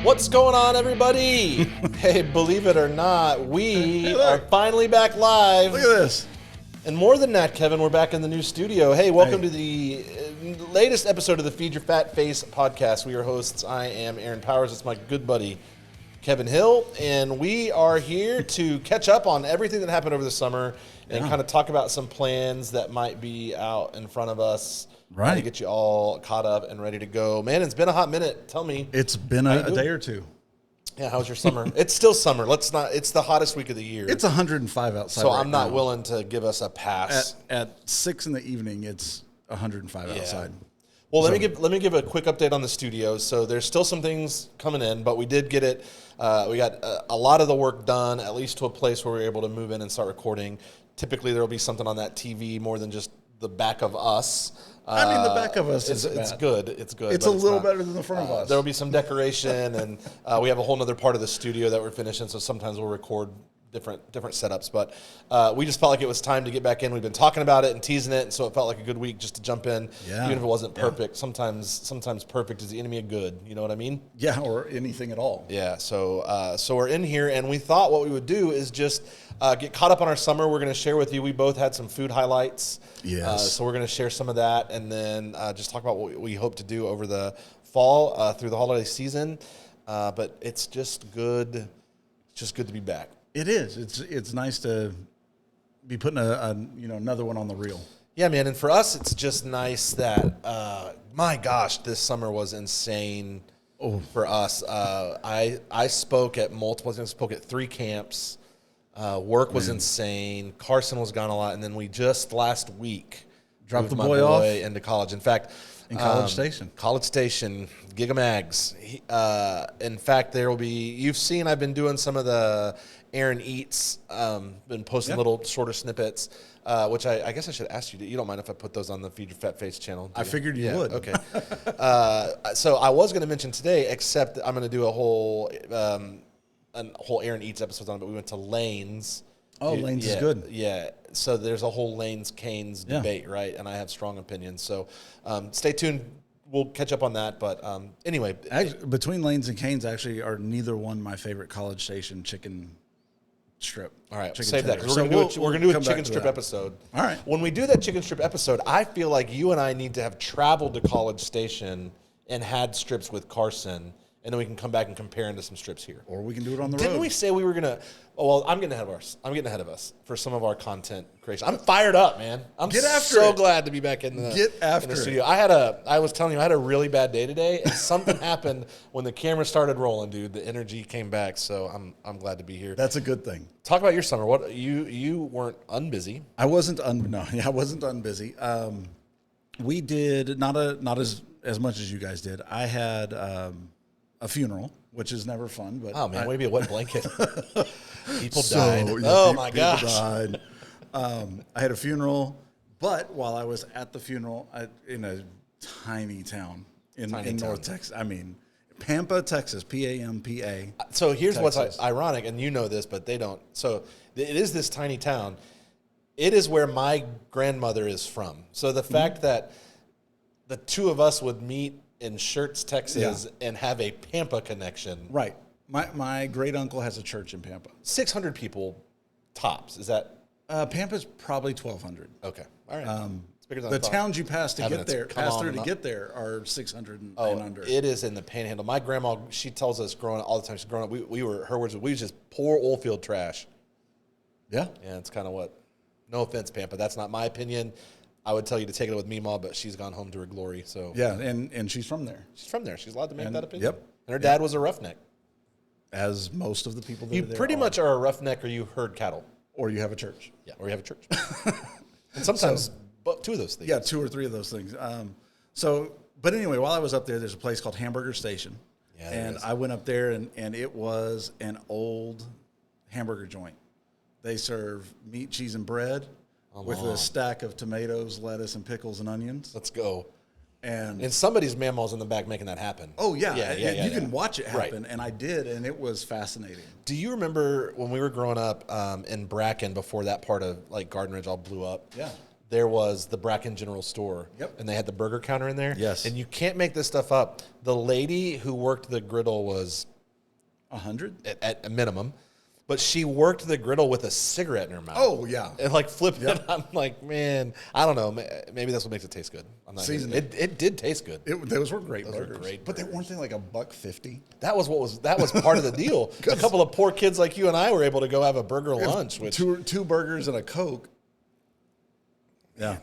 What's going on, everybody? Hey, believe it or not, we are finally back live. Look at this. And more than that, Kevin, we're back in the new studio. Hey, welcome to the latest episode of the Feed Your Fat Face podcast. We are hosts. I am Aaron Powers. It's my good buddy, Kevin Hill. And we are here to catch up on everything that happened over the summer and kind of talk about some plans that might be out in front of us. Right. To get you all caught up and ready to go. Man, it's been a hot minute. Tell me. It's been a day or two. Yeah, how's your summer? It's still summer. It's the hottest week of the year. It's 105 outside. So right I'm not now. willing to give us a pass. At 6 in the evening, it's 105 outside. Well, let me give a quick update on the studio. So there's still some things coming in, but we did get it. We got a lot of the work done, at least to a place where we were able to move in and start recording. Typically, there will be something on that TV more than just the back of us. I mean, the back of us it's bad. good. It's good. It's but a little not. better than the front of us. There will be some decoration, and we have a whole other part of the studio that we're finishing. So sometimes we'll record different setups. But we just felt like it was time to get back in. We've been talking about it and teasing it, and so it felt like a good week just to jump in, even if it wasn't perfect. Sometimes perfect is the enemy of good. You know what I mean? Yeah, or anything at all. Yeah. So we're in here, and we thought what we would do is just get caught up on our summer. We're going to share with you. We both had some food highlights. Yes. So we're going to share some of that, and then just talk about what we hope to do over the fall through the holiday season. But it's just good. It's just good to be back. It is. It's nice to be putting another one on the reel. Yeah, man. And for us, it's just nice that my gosh, this summer was insane. For us. I spoke at multiple. I spoke at 3 camps. Work was insane. Carson was gone a lot, and then we just last week Dropped moved the my boy off? into college. In fact, In College Station. College Station, Gigamags. In fact, there will be. You've seen. I've been doing some of the Aaron Eats. Been posting little shorter snippets. Which I guess I should ask you. You don't mind if I put those on the Feed Your Fat Face channel? I figured you would. Okay. So I was going to mention today, except I'm going to do a whole Aaron Eats episode on it, but we went to Lane's. Oh, Lane's is good. Yeah. So there's a whole Lane's Canes debate, right? And I have strong opinions. So stay tuned. We'll catch up on that. But anyway. Between Lane's and Cane's actually are neither one my favorite College Station chicken strip. All right, chicken save that, tender. because So we're going to do a come back chicken to strip that. episode. All right. When we do that chicken strip episode, I feel like you and I need to have traveled to College Station and had strips with Carson, and then we can come back and compare into some strips here. Or we can do it on the Didn't road. we say we were gonna? Oh, well, I'm getting ahead of us for some of our content creation. I'm fired up, man. I'm Get after so it. glad to be back in the Get after in the it. studio. I was telling you, I had a really bad day today, and something happened when the camera started rolling, dude. The energy came back, so I'm glad to be here. That's a good thing. Talk about your summer. What you weren't unbusy. I wasn't unbusy. We did not as much as you guys did. I had a funeral, which is never fun. But Oh man, way to be a wet blanket. People So, died. yeah, Oh pe- my people gosh. died. I had a funeral, but while I was at the funeral, in a tiny town in North Texas. I mean, Pampa, Texas. Pampa. So here's what's Texas. ironic, and you know this, but they don't. So it is this tiny town. It is where my grandmother is from. So the fact that the two of us would meet in Schertz, Texas, and have a Pampa connection. Right. My great uncle has a church in Pampa. 600 people tops. Is that Pampa's probably 1,200. okay? All right. It's bigger than I The thought. towns you pass to Having get it there, come pass on through and to up. get there, are 600 and under. It is in the Panhandle. My grandma, she tells us growing up all the time. She's growing up. We were her words. We was just poor oil field trash. Yeah. Yeah, it's kind of what. No offense, Pampa. That's not my opinion. I would tell you to take it with me, Ma, but she's gone home to her glory. So Yeah, and she's from there, she's from there. She's allowed to make And- that opinion. yep. And her dad was a roughneck. as most of the people that You are there pretty are. much are a roughneck, or you herd cattle. Or you have a church. Yeah, or you have a church. And sometimes, but two of those things. Yeah, 2 or 3 of those things. But anyway, while I was up there, there's a place called Hamburger Station. Yeah, there and is. I went up there, and it was an old hamburger joint. They serve meat, cheese, and bread with a stack of tomatoes, lettuce, and pickles and onions. Let's go. And And somebody's mammal's in the back making that happen. oh yeah, yeah. you can watch it Right. happen, and I did, and it was fascinating. Do you remember when we were growing up in Bracken, before that part of like Garden Ridge all blew up? Yeah. There was the Bracken General Store. Yep. And they had the burger counter in there. Yes. And you can't make this stuff up. The lady who worked the griddle was 100 at a minimum. But she worked the griddle with a cigarette in her mouth. Oh, yeah. And like flipped it. I'm like, man, I don't know. Maybe that's what makes it taste good. I'm not it did taste good. Those were great burgers. Were great but they weren't they like $1.50? That was part of the deal. A couple of poor kids like you and I were able to go have a burger lunch. Which two burgers and a Coke. Yeah.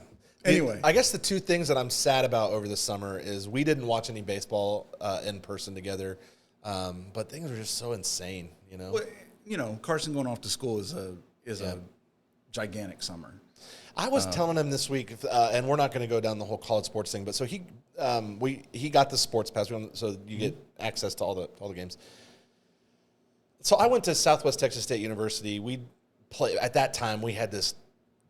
Anyway. I guess the two things that I'm sad about over the summer is we didn't watch any baseball in person together. But things were just so insane, you know? Well, Carson going off to school is a gigantic summer. I was telling him this week, and we're not going to go down the whole college sports thing, but so he got the sports pass, so you get access to all the games. So I went to Southwest Texas State University. At that time we had this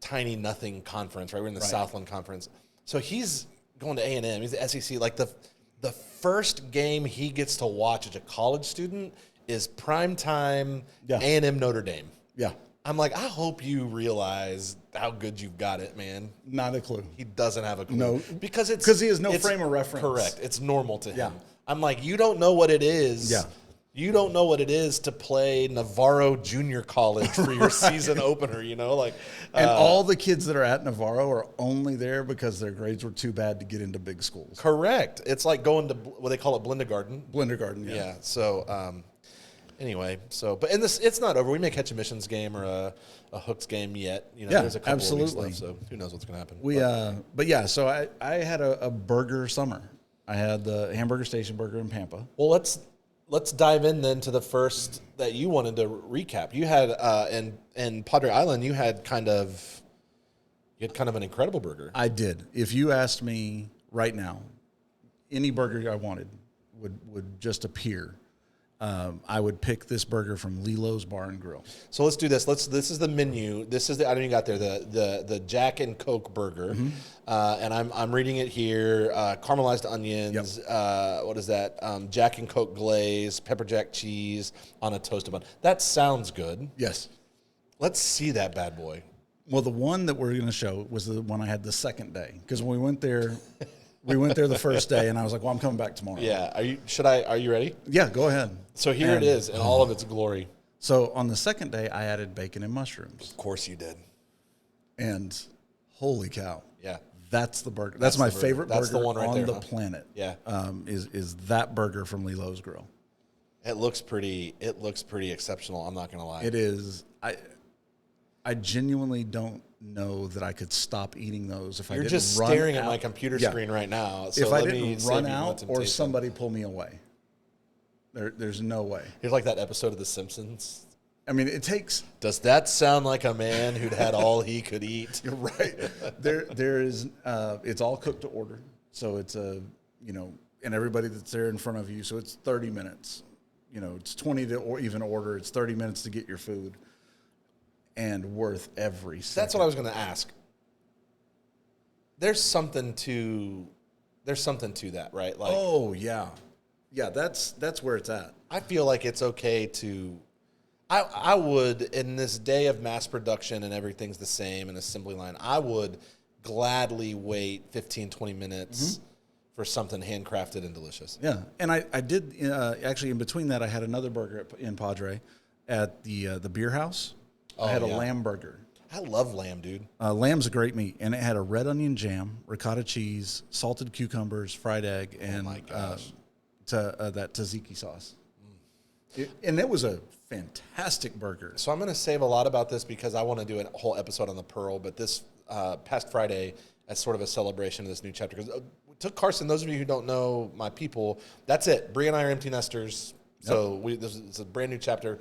tiny nothing conference, right? We're in the Southland Conference. So he's going to A&M. He's the SEC. Like the first game he gets to watch as a college student is primetime A&M Notre Dame. Yeah. I'm like, I hope you realize how good you've got it, man. Not a clue. He doesn't have a clue. No. Because he has no frame of reference. Correct. It's normal to him. Yeah. I'm like, you don't know what it is. Yeah. You don't know what it is to play Navarro Junior College for your season opener, like. And all the kids that are at Navarro are only there because their grades were too bad to get into big schools. Correct. It's like going to what they call it, Blindergarten. Blindergarten, yeah. Yeah. So, anyway, but in this, it's not over. We may catch a missions game or a Hooks game yet. There's a couple of weeks left, so who knows what's going to happen. But yeah, so I had a burger summer. I had the Hamburger Station burger in Pampa. Well, let's dive in then to the first that you wanted to recap. You had in Padre Island, you had kind of an incredible burger. I did. If you asked me right now, any burger I wanted would just appear. I would pick this burger from Lilo's Bar and Grill. So let's do this. This is the menu. This is I don't even got there. The Jack and Coke burger, and I'm reading it here. Caramelized onions. Yep. What is that? Jack and Coke glaze, pepper jack cheese on a toasted bun. That sounds good. Yes. Let's see that bad boy. Well, the one that we're going to show was the one I had the second day because when we went there. We went there the first day, and I was like, well, I'm coming back tomorrow. Yeah. Are you ready? Yeah, go ahead. So here it is in all of its glory. So on the second day, I added bacon and mushrooms. Of course you did. And holy cow. Yeah. That's the burger. That's my favorite burger the one right on there, the planet. Yeah. Is that burger from Lilo's Grill. It looks pretty exceptional, I'm not going to lie. It is. I genuinely don't know that I could stop eating those if I didn't run out. You're just staring at my computer screen right now. So if I didn't run out or somebody pull me away, there's no way. It's like that episode of The Simpsons. I mean, it takes. Does that sound like a man who'd had all he could eat? You're right. There is. It's all cooked to order, so it's and everybody that's there in front of you. So it's 30 minutes. It's 20 to even order. It's 30 minutes to get your food. And worth every second. That's what I was going to ask. There's something to that, right? Like, oh yeah, that's where it's at. I feel like it's okay to. I would, in this day of mass production and everything's the same, an assembly line, I would gladly wait 15, 20 minutes for something handcrafted and delicious. Yeah, and I did actually in between that I had another burger in Padre at the beer house. I had a lamb burger. I love lamb, dude. Lamb's a great meat, and it had a red onion jam, ricotta cheese, salted cucumbers, fried egg, and that tzatziki sauce. And it was a fantastic burger. So I'm going to save a lot about this because I want to do a whole episode on the Pearl, but this past Friday as sort of a celebration of this new chapter. Because took Carson, those of you who don't know my people, that's it. Bree and I are empty nesters. So this is a brand new chapter.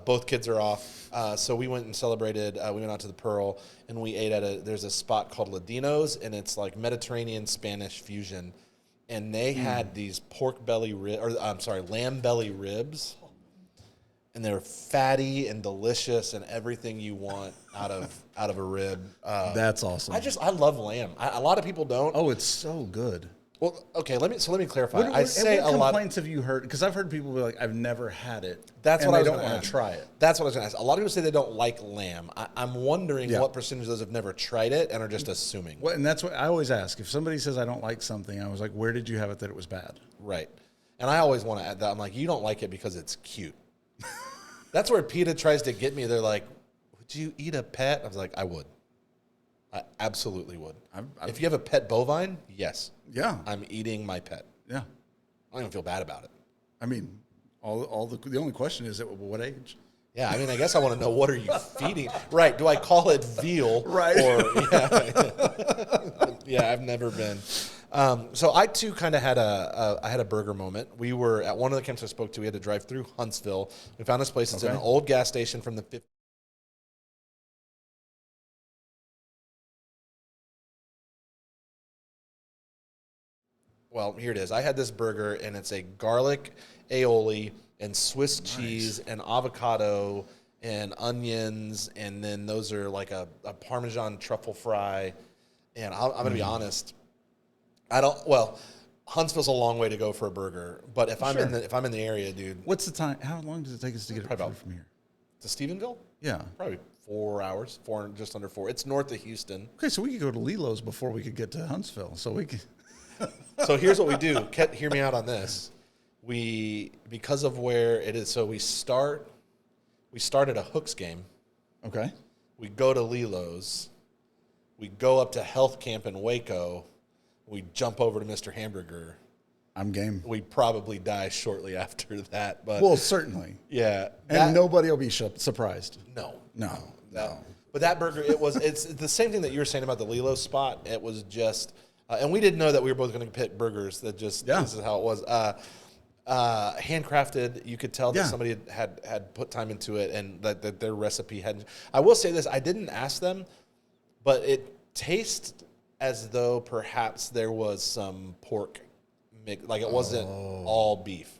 Both kids are off. So we went and celebrated. We went out to the Pearl, and we ate there's a spot called Ladino's, and it's like Mediterranean Spanish fusion. And they had these lamb belly ribs. And they're fatty and delicious and everything you want out of a rib. That's awesome. I love lamb. A lot of people don't. Oh, it's so good. Well, okay. Let me clarify. What complaints have you heard? Because I've heard people be like, "I've never had it." That's what I was don't want to try it. That's what I was going to ask. A lot of people say they don't like lamb. I'm wondering what percentage of those have never tried it and are just assuming. Well, and that's what I always ask. If somebody says I don't like something, I was like, "Where did you have it that it was bad?" Right. And I always want to add that. I'm like, you don't like it because it's cute. That's where PETA tries to get me. They're like, would you eat a pet? I was like, I would. I absolutely would. If you have a pet bovine, yes. Yeah. I'm eating my pet. Yeah. I don't even feel bad about it. I mean, the only question is at what age? Yeah, I mean, I guess I want to know, what are you feeding? Right. Do I call it veal? Right. Or, yeah, I've never been. So I too kind of had I had a burger moment. We were at one of the camps I spoke to. We had to drive through Huntsville. We found this place. It's in an old gas station from the 50s. Well, here it is. I had this burger, and it's a garlic aioli and Swiss cheese and avocado and onions, and then those are like a Parmesan truffle fry. And I'm going to be honest, Huntsville's a long way to go for a burger, but if I'm in the area, dude. What's the time? How long does it take us to get Probably from here? To Stephenville? Yeah. Probably 4 hours, just under 4. It's north of Houston. Okay, so we could go to Lilo's before we could get to Huntsville. So we could. So here's what we do. Hear me out on this. Because of where it is, so we start at a Hooks game. Okay. We go to Lilo's. We go up to Health Camp in Waco. We jump over to Mr. Hamburger. I'm game. We probably die shortly after that. But Well, certainly. yeah. And nobody will be surprised. No. But that burger, it's the same thing that you were saying about the Lilo's spot. It was just, and we didn't know that we were both going to pick burgers. This is how it was. Handcrafted. You could tell that somebody had put time into it, and that their recipe hadn't. I will say this: I didn't ask them, but it tastes as though perhaps there was some pork, like it wasn't all beef.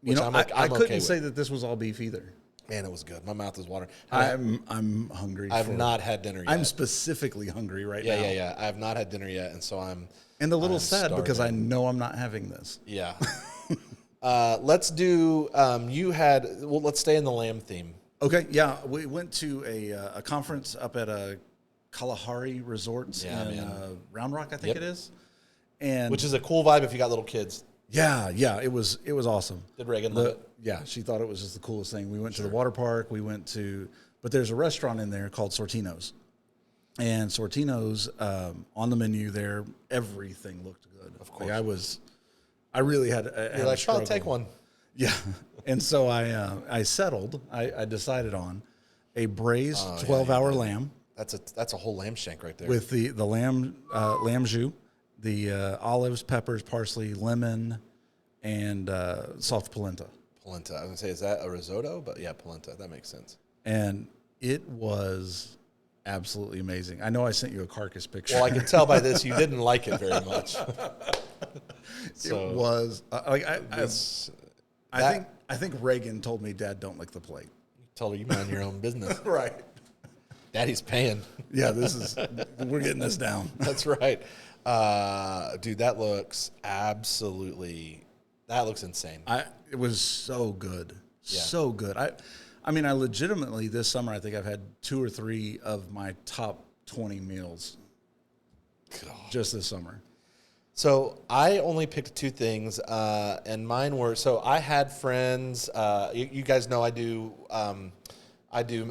You know, I couldn't okay say that this was all beef either. Man, it was good. My mouth is watering. I'm hungry. I've not had dinner yet. I'm specifically hungry right now. Yeah. I have not had dinner yet, and so I'm. And a little I'm sad starving. because I know I'm not having this. Yeah. Let's do. Let's stay in the lamb theme. Okay. Yeah, we went to a conference up at Kalahari Resorts in Round Rock, I think it is, and which is a cool vibe if you got little kids. Yeah, it was awesome. Did Reagan love it? Yeah, she thought it was just the coolest thing. We went to the water park. But there's a restaurant in there called Sortino's. And Sortino's, on the menu there, everything looked good. Of course. I really had You're like, I'll take one. Yeah. And so I settled. I decided on a braised 12-hour lamb. That's a whole lamb shank right there. With the lamb jus, the olives, peppers, parsley, lemon, and soft polenta. Polenta. I was gonna say, is that a risotto? But yeah, polenta. That makes sense. And it was absolutely amazing. I know I sent you a carcass picture. Well, I can tell by this you didn't like it very much. So, it was I think Reagan told me, "Dad, don't lick the plate." Tell her you mind your own business. Right. Daddy's paying. Yeah, we're getting this down. That's right. Dude, that looks insane. It was so good. Yeah. So good. I mean, I legitimately, this summer, I think I've had 2 or 3 of my top 20 meals. God. Just this summer. So I only picked 2 things, and mine were, so I had friends, you guys know I do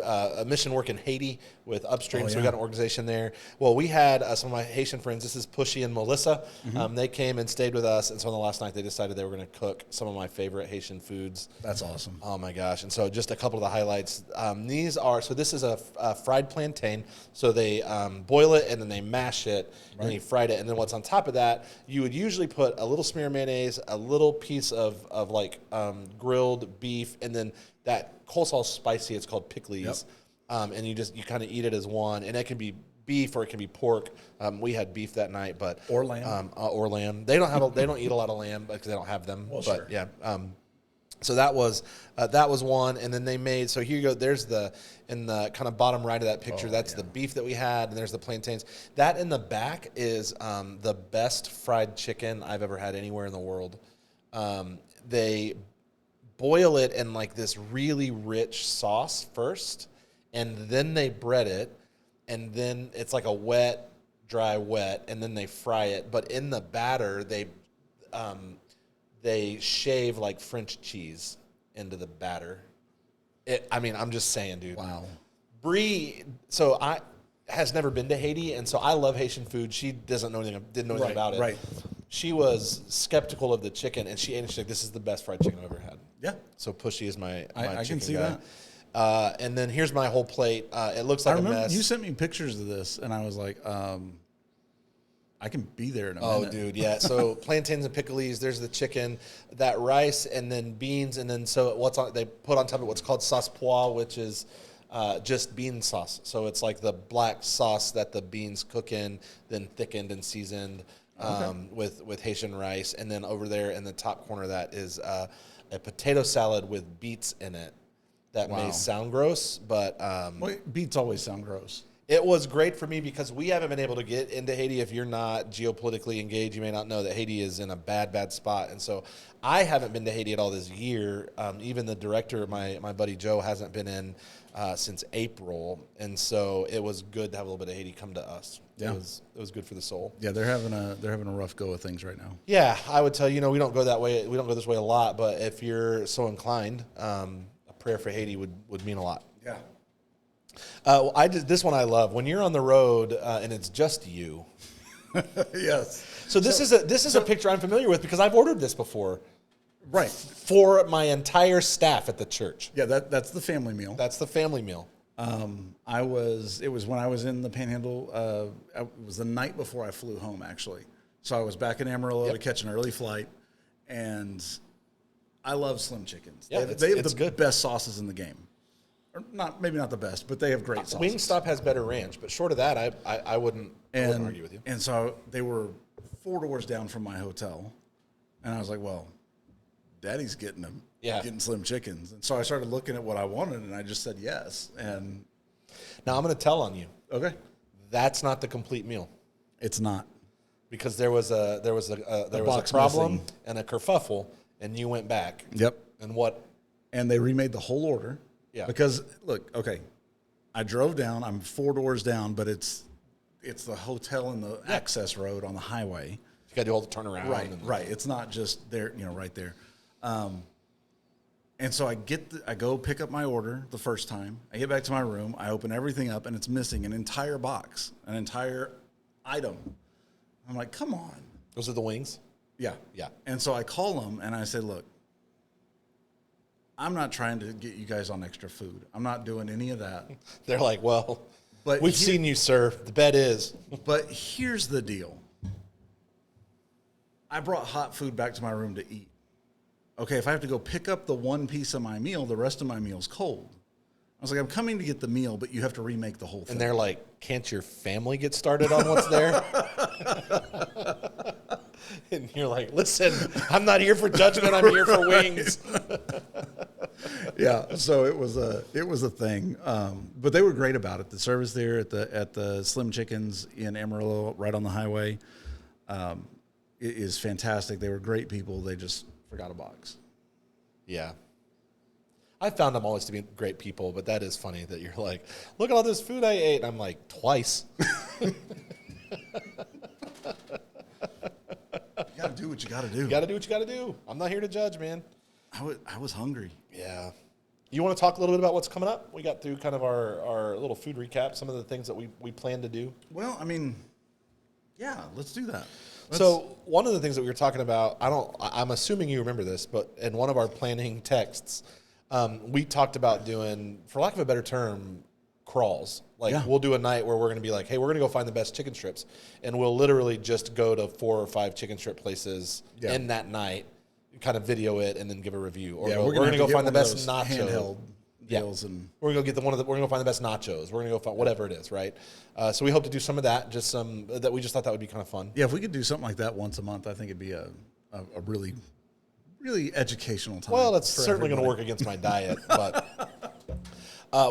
a mission work in Haiti with Upstream, so we got an organization there. Well, we had some of my Haitian friends. This is Pushy and Melissa. Mm-hmm. They came and stayed with us, and so on the last night they decided they were going to cook some of my favorite Haitian foods. That's awesome. Oh my gosh! And so just a couple of the highlights. This is a fried plantain. So they boil it and then they mash it and then you fried it. And then what's on top of that, you would usually put a little smear of mayonnaise, a little piece of grilled beef, and then that coleslaw is spicy. It's called pickles. Yep. And you kind of eat it as one, and it can be beef or it can be pork. We had beef that night, or lamb. Or lamb. They don't eat a lot of lamb because they don't have them. Well, but sure. Yeah. So that was one, and then they made. So here you go. There's in the kind of bottom right of that picture. That's the beef that we had, and there's the plantains. That in the back is the best fried chicken I've ever had anywhere in the world. They boil it in like this really rich sauce first, and then they bread it, and then it's like a dry wet, and then they fry it. But in the batter, they shave like French cheese into the batter. I mean, I'm just saying, dude. Wow. Bree, has never been to Haiti, and so I love Haitian food. She didn't know anything about it. Right. She was skeptical of the chicken, and she ate it. She's like, "This is the best fried chicken I've ever had." Yeah. So Pushy is my I chicken can see guy. that. And then here's my whole plate. It looks like I a remember mess. you sent me pictures of this, and I was like, I can be there in a Oh, minute. dude, yeah. So plantains and pickles. There's the chicken, that rice, and then beans, and then they put on top of it what's called sauce pois, which is just bean sauce. So it's like the black sauce that the beans cook in, then thickened and seasoned with Haitian rice, and then over there in the top corner of that is a potato salad with beets in it. That may sound gross, but Beets always sound gross. it was great for me because we haven't been able to get into Haiti. If you're not geopolitically engaged, you may not know that Haiti is in a bad spot. And so I haven't been to Haiti at all this year. Even the director, my buddy Joe, hasn't been in since April. And so it was good to have a little bit of Haiti come to us. Yeah. It was good for the soul. Yeah, they're having a rough go of things right now. Yeah, I would tell you, we don't go that way. We don't go this way a lot. But if you're so inclined, a prayer for Haiti would mean a lot. Yeah. This one I love. When you're on the road and it's just you. Yes. So this is a picture I'm familiar with because I've ordered this before. Right. For my entire staff at the church. Yeah, that's the family meal. That's the family meal. It was when I was in the Panhandle. It was the night before I flew home, actually. So I was back in Amarillo to catch an early flight, and I love Slim Chickens. Yeah, they have it's the good. best sauces in the game. Or maybe not the best, but they have great sauces. Wingstop has better ranch, but short of that, I wouldn't argue with you. And so they were 4 doors down from my hotel, and I was like, well, Daddy's getting them. Yeah. Getting Slim Chickens. And so I started looking at what I wanted, and I just said yes. And Now I'm going to tell on you. okay, That's not the complete meal it's not. because there was a box problem missing. and a kerfuffle, and you went back. Yep. And what? And they remade the whole order. Yeah. Because look, okay, I drove down. I'm 4 doors down, but it's the hotel and the access road on the highway. You got to do all the turnaround. Right. It's not just there, right there. And so I go pick up my order the first time. I get back to my room. I open everything up, and it's missing an entire box, an entire item. I'm like, come on. Those are the wings? Yeah. Yeah. And so I call them, and I say, look, I'm not trying to get you guys on extra food. I'm not doing any of that. They're like, well, But we've seen you, sir. The bet is. But here's the deal. I brought hot food back to my room to eat. Okay, if I have to go pick up the one piece of my meal, the rest of my meal's cold. I was like, I'm coming to get the meal, but you have to remake the whole thing. And they're like, can't your family get started on what's there? And you're like, listen, I'm not here for judgment. I'm here for wings. Yeah, so it was a thing, but they were great about it. The service there at the Slim Chickens in Amarillo, right on the highway, it is fantastic. They were great people. They just forgot a box. Yeah. I found them always to be great people, but that is funny that you're like, look at all this food I ate. And I'm like, twice. You got to do what you got to do. You got to do what you got to do. I'm not here to judge, man. I was hungry. Yeah. You want to talk a little bit about what's coming up? We got through kind of our little food recap, some of the things that we plan to do. Well, I mean, yeah, let's do that. So one of the things that we were talking about, I'm assuming you remember this, but in one of our planning texts, we talked about doing, for lack of a better term, crawls. We'll do a night where we're going to be like, hey, we're going to go find the best chicken strips. And we'll literally just go to 4 or 5 chicken strip places in that night, kind of video it, and then give a review. Or we're going to go find the best nachos. Handheld deals and we're going to get we're going to go find the best nachos. We're going to go find whatever it is, right? So we hope to do some of that, just some that we just thought that would be kind of fun. yeah, if we could do something like that once a month, I think it'd be a really, really educational time. Well, that's certainly going to work against my diet, but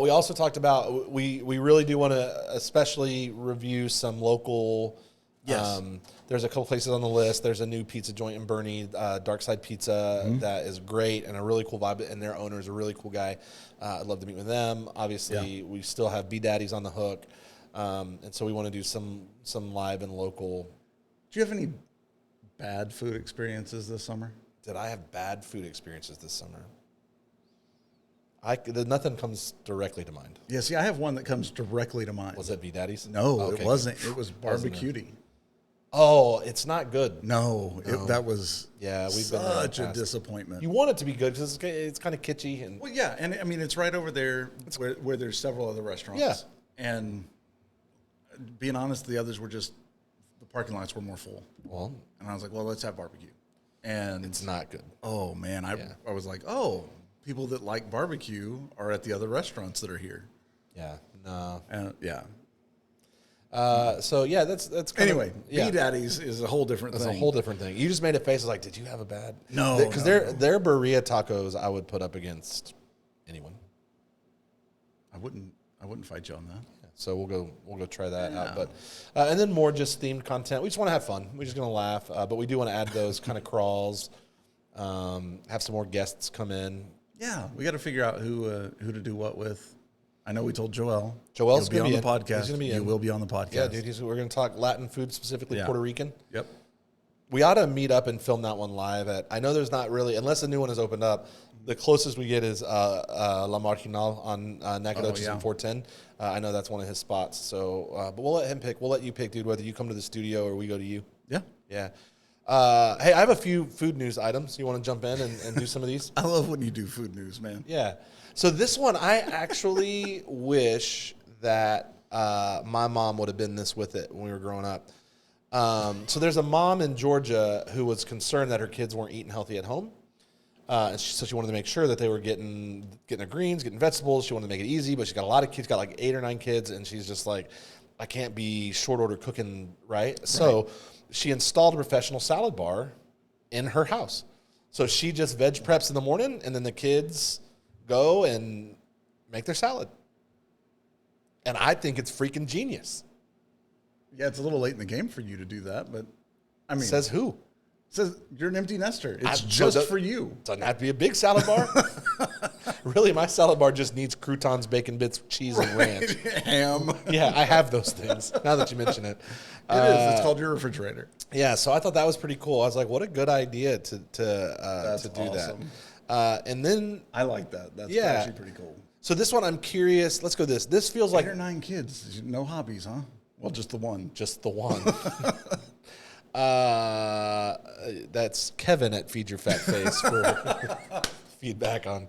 we also talked about we really do want to especially review some local. Yes. There's a couple places on the list. There's a new pizza joint in Bernie, Dark Side Pizza, that is great and a really cool vibe. And their owner is a really cool guy. I'd love to meet with them. Obviously, we still have B Daddies on the hook, and so we want to do some live and local. Do you have any bad food experiences this summer? Did I have bad food experiences this summer? Nothing comes directly to mind. Yeah, see, I have one that comes directly to mind. Was it V Daddy's? No, Okay. it wasn't. It was Wasn't it? barbecuity. Oh, it's not good. No, that was Yeah, we've been there in the such a past. disappointment. You want it to be good because it's kind of kitschy and Well, yeah, and I mean it's right over there where there's several other restaurants. Yeah. And being honest, the others were just the parking lots were more full. well, And I was like, well, let's have barbecue. And it's not good. oh man, I was like, oh, people that like barbecue are at the other restaurants that are here. Yeah, no. And yeah. So yeah, that's kind Anyway, of, yeah. B-Daddies is a whole different That's thing. a whole different thing. You just made a face like, did you have a bad? No, because no. their burrito tacos I would put up against anyone. I wouldn't fight you on that. So we'll go try that out. But and then more just themed content. We just want to have fun. We're just gonna laugh, but we do want to add those kind of crawls. Have some more guests come in. Yeah, we got to figure out who to do what with. I know we told Joel. Joel's He'll gonna be be on the in. podcast. He's gonna be You in. will be on the podcast. Yeah, dude. We're gonna talk Latin food, specifically Yeah. Puerto Rican. Yep. We ought to meet up and film that one live. I know there's not really, unless a new one has opened up. The closest we get is La Marginal on Nacogdoches yeah. and 410. I know that's one of his spots. So, but we'll let him pick. We'll let you pick, dude. Whether you come to the studio or we go to you. Yeah. Yeah. Hey, I have a few food news items. You want to jump in and do some of these? I love when you do food news, man. Yeah. So this one, I actually wish that my mom would have been this with it when we were growing up. So there's a mom in Georgia who was concerned that her kids weren't eating healthy at home. And so she wanted to make sure that they were getting their greens, getting vegetables. She wanted to make it easy, but she's got a lot of kids, got like 8 or 9 kids, and she's just like, I can't be short order cooking, right? So she installed a professional salad bar in her house. So she just veg preps in the morning, and then the kids go and make their salad. And I think it's freaking genius. Yeah, it's a little late in the game for you to do that, but I mean, Says who? says you're an empty nester. It's so just that- for you. Doesn't have to be a big salad bar. Really, my salad bar just needs croutons, bacon bits, cheese, and ranch. Ham. Yeah, I have those things now that you mention it. It is. It's called your refrigerator. Yeah, so I thought that was pretty cool. I was like, what a good idea to do awesome. that. And then, I like that. That's Yeah. actually pretty cool. so this one, I'm curious. Let's go this. This feels like 8 or 9 kids. No hobbies, huh? Well, just the one. just the one. That's Kevin at Feed Your Fat Face for feedback on.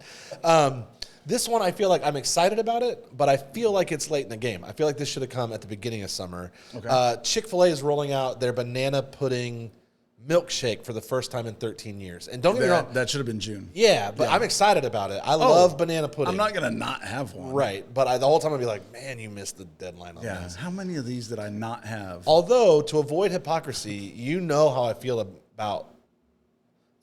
This one, I feel like I'm excited about it, but I feel like it's late in the game. I feel like this should have come at the beginning of summer. Okay. Chick-fil-A is rolling out their banana pudding milkshake for the first time in 13 years. And don't get me wrong. That should have been June. Yeah, but I'm excited about it. I love banana pudding. I'm not going to not have one. Right, but the whole time I'd be like, man, you missed the deadline on Yeah. this. How many of these did I not have? Although, to avoid hypocrisy, you know how I feel about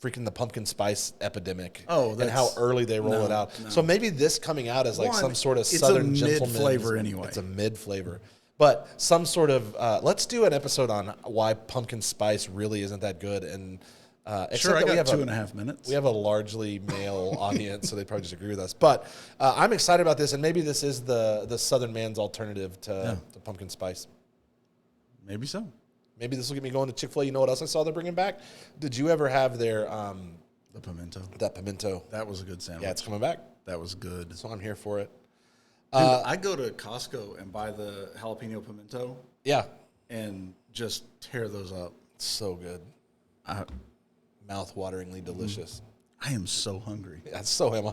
freaking the pumpkin spice epidemic. Oh, and how that's- early they roll no, it out. no. So maybe this coming out as like One, some sort of it's a southern mid gentleman's flavor anyway. It's a mid flavor, but some sort of. Let's do an episode on why pumpkin spice really isn't that good. And except Sure, I that we got have 2.5 minutes. We have a largely male audience, so they probably disagree with us. But I'm excited about this, and maybe this is the Southern man's alternative to pumpkin spice. Maybe so. Maybe this will get me going to Chick-fil-A. You know what else I saw they're bringing back? Did you ever have their The pimento. that pimento? That was a good sandwich. Yeah, it's coming back, That was good. so I'm here for it. Dude, I go to Costco and buy the jalapeno pimento Yeah, and just tear those up. it's so good, I, mouth-wateringly delicious. I am so hungry. Yeah, so am I,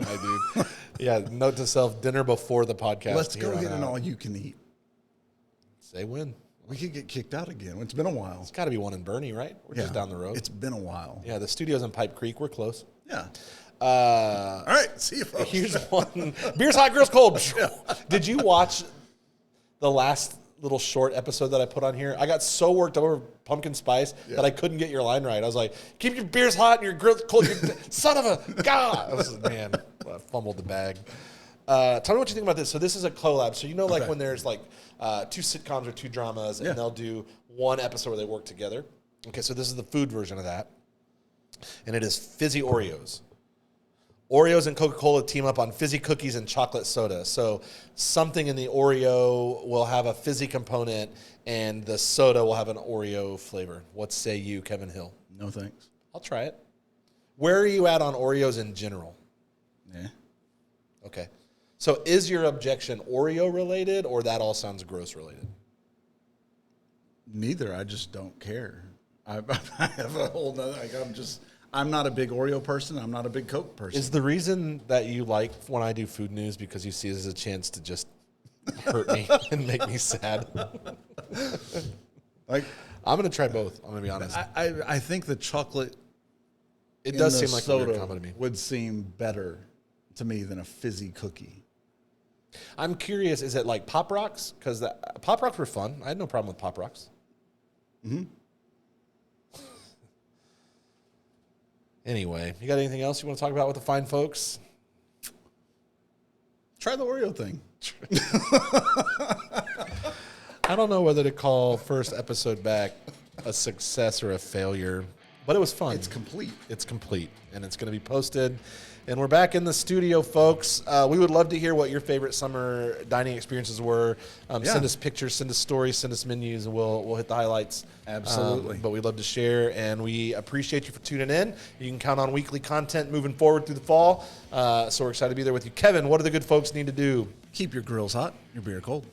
dude. Yeah, note to self: dinner before the podcast. Let's here go on get an out. all-you-can-eat. Say when. We could get kicked out again. It's been a while. It's got to be one in Bernie, right? We're just down the road. It's been a while. Yeah, the studio's in Pipe Creek. We're close. Yeah. All All right. See you, folks. Here's one. Beer's hot, girls cold. Did you watch the last little short episode that I put on here? I got so worked over pumpkin spice that I couldn't get your line right. I was like, keep your beers hot and your grills cold. Son of a God. I was like, man, I fumbled the bag. Tell me what you think about this. So this is a collab. So you know like when there's like 2 sitcoms or 2 dramas and they'll do one episode where they work together. Okay, so this is the food version of that. And it is fizzy Oreos. Oreos and Coca-Cola team up on fizzy cookies and chocolate soda. So something in the Oreo will have a fizzy component and the soda will have an Oreo flavor. What say you, Kevin Hill? No thanks. I'll try it. Where are you at on Oreos in general? Yeah. Okay. So is your objection Oreo related or that all sounds gross related? Neither. I just don't care. I have a whole nother, like, I'm not a big Oreo person. I'm not a big Coke person. Is the reason that you like when I do food news because you see it as a chance to just hurt me and make me sad? Like, I'm going to try both. I'm going to be honest. I think the chocolate It in does the seem like a weird soda combo to me. would seem better to me than a fizzy cookie. I'm curious, is it like Pop Rocks? Because Pop Rocks were fun. I had no problem with Pop Rocks. Mm-hmm. Anyway, you got anything else you want to talk about with the fine folks? Try the Oreo thing. I don't know whether to call first episode back a success or a failure, but it was fun. It's complete. It's complete, and it's going to be posted. And we're back in the studio, folks. We would love to hear what your favorite summer dining experiences were. Send us pictures, send us stories, send us menus, and we'll hit the highlights. Absolutely. But we'd love to share, and we appreciate you for tuning in. You can count on weekly content moving forward through the fall. So we're excited to be there with you. Kevin, what do the good folks need to do? Keep your grills hot, your beer cold.